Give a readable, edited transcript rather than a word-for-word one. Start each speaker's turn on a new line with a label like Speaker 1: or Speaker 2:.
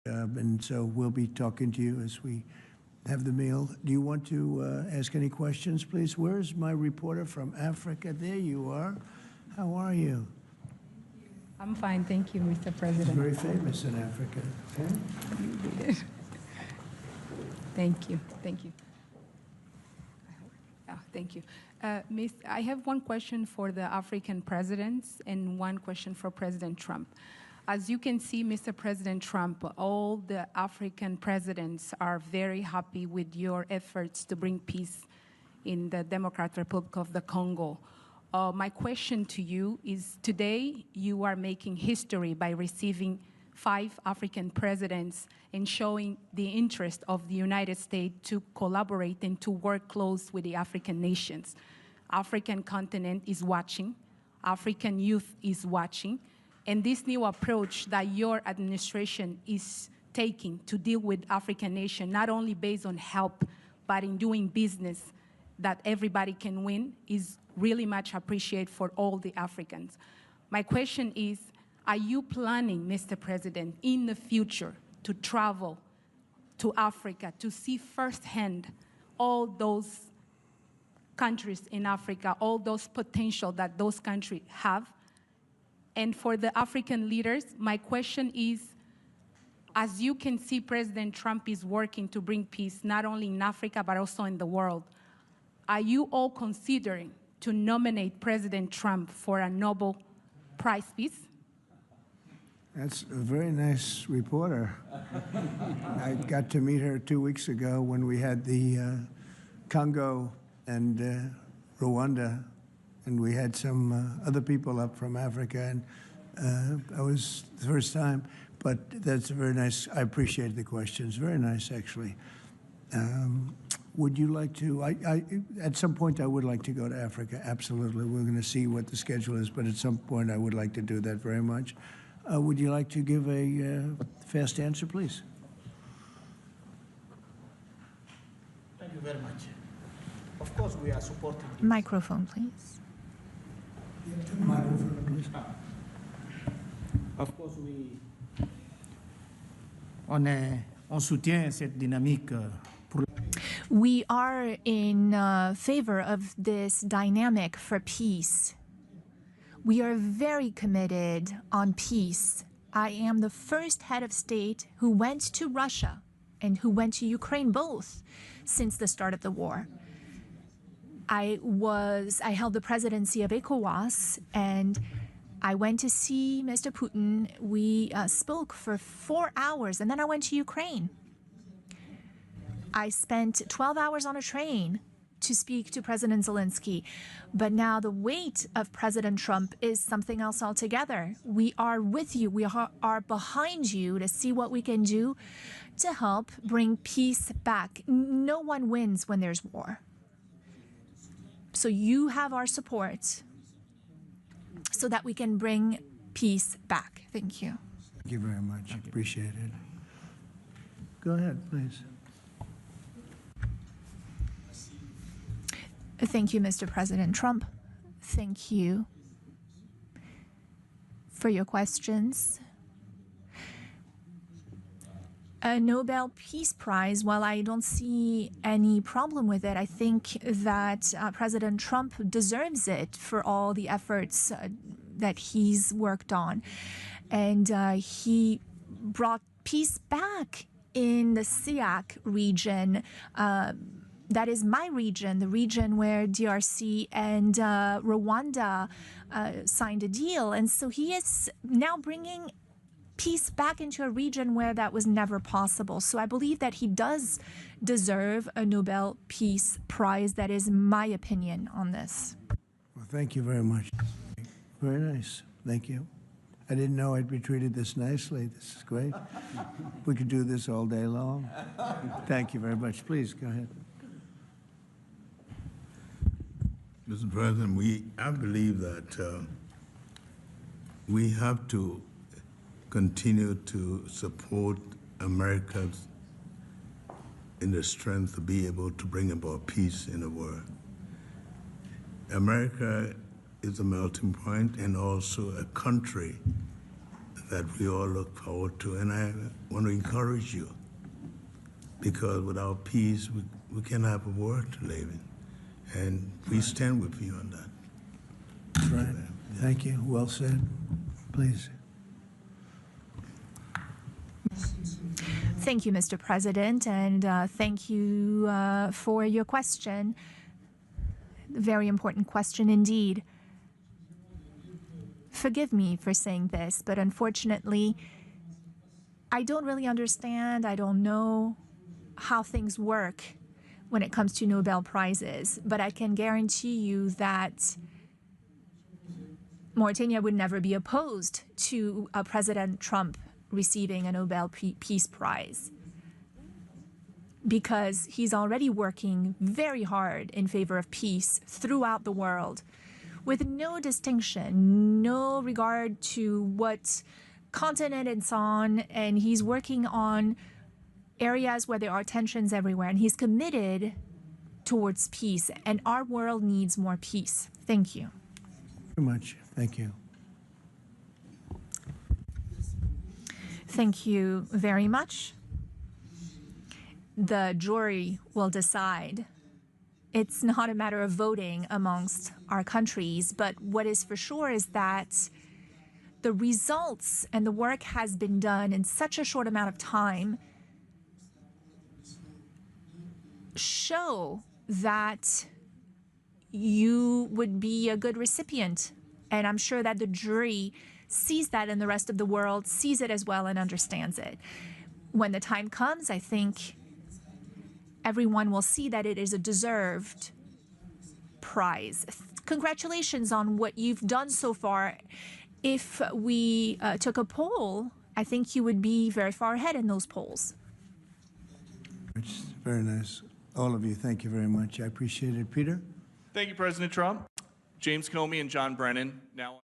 Speaker 1: And so we'll be talking to you as we have the meal. Do you want to ask any questions, please? Where's my reporter from Africa? There you are. How are you?
Speaker 2: I'm fine, thank you, Mr. President.
Speaker 1: Very famous in Africa. Okay?
Speaker 2: Thank you, thank you. Thank you. Miss, I have one question for the African presidents and one question for President Trump. As you can see, Mr. President Trump, all the African presidents are very happy with your efforts to bring peace in the Democratic Republic of the Congo. My question to you is, today you are making history by receiving 5 African presidents and showing the interest of the United States to collaborate and to work close with the African nations. African continent is watching, African youth is watching, and this new approach that your administration is taking to deal with African nations, not only based on help, but in doing business that everybody can win, is really much appreciated for all the Africans. My question is, are you planning, Mr. President, in the future to travel to Africa to see firsthand all those countries in Africa, all those potential that those countries have? And for the African leaders, my question is, as you can see, President Trump is working to bring peace not only in Africa but also in the world. Are you all considering to nominate President Trump for a Nobel Prize Peace?
Speaker 1: That's a very nice reporter. I got to meet her 2 weeks ago when we had the Congo and Rwanda, and we had some other people up from Africa, and I was the first time, but that's a very nice, I appreciate the questions, very nice actually. Would you like to, at some point I would like to go to Africa, absolutely. We're going to see what the schedule is, but at some point I would like to do that very much. Would you like to give a fast answer, please?
Speaker 3: Thank you very much. Of course, we are supporting this.
Speaker 4: Microphone, please.
Speaker 1: Microphone, please.
Speaker 3: Of course, on soutient cette dynamique.
Speaker 4: We are in favor of this dynamic for peace. We are very committed on peace. I am the first head of state who went to Russia and who went to Ukraine, both, since the start of the war. I held the presidency of ECOWAS, and I went to see Mr. Putin. We spoke for 4 hours, and then I went to Ukraine. I spent 12 hours on a train to speak to President Zelensky. But now the weight of President Trump is something else altogether. We are with you. We are behind you to see what we can do to help bring peace back. No one wins when there's war. So you have our support so that we can bring peace back. Thank you.
Speaker 1: Thank you very much. Appreciate it. Go ahead, please.
Speaker 4: Thank you, Mr. President Trump. Thank you for your questions. A Nobel Peace Prize, while I don't see any problem with it, I think that President Trump deserves it for all the efforts that he's worked on. And he brought peace back in the SEAC region. That is my region, the region where DRC and Rwanda signed a deal. And so he is now bringing peace back into a region where that was never possible. So I believe that he does deserve a Nobel Peace Prize. That is my opinion on this.
Speaker 1: Well, thank you very much. Very nice. Thank you. I didn't know I'd be treated this nicely. This is great. We could do this all day long. Thank you very much. Please, go ahead.
Speaker 5: Mr. President, I believe that we have to continue to support America in the strength to be able to bring about peace in the world. America is a melting point and also a country that we all look forward to. And I want to encourage you, because without peace, we can't have a world to live in. And we stand with you on that.
Speaker 1: That's right. Thank you. Well said. Please.
Speaker 4: Thank you, Mr. President, and thank you for your question. Very important question indeed. Forgive me for saying this, but unfortunately, I don't really understand. I don't know how things work when it comes to Nobel Prizes, but I can guarantee you that Mauritania would never be opposed to President Trump receiving a Nobel Peace Prize, because he's already working very hard in favor of peace throughout the world, with no distinction, no regard to what continent it's on, and he's working on areas where there are tensions everywhere, and he's committed towards peace, and our world needs more peace. Thank you.
Speaker 1: Very much. Thank you.
Speaker 4: Thank you very much. The jury will decide. It's not a matter of voting amongst our countries, but what is for sure is that the results and the work has been done in such a short amount of time show that you would be a good recipient. And I'm sure that the jury sees that, and the rest of the world sees it as well and understands it. When the time comes, I think everyone will see that it is a deserved prize. Congratulations on what you've done so far. If we took a poll, I think you would be very far ahead in those polls.
Speaker 1: It's very nice. All of you, thank you very much. I appreciate it. Peter?
Speaker 6: Thank you, President Trump. James Comey and John Brennan now.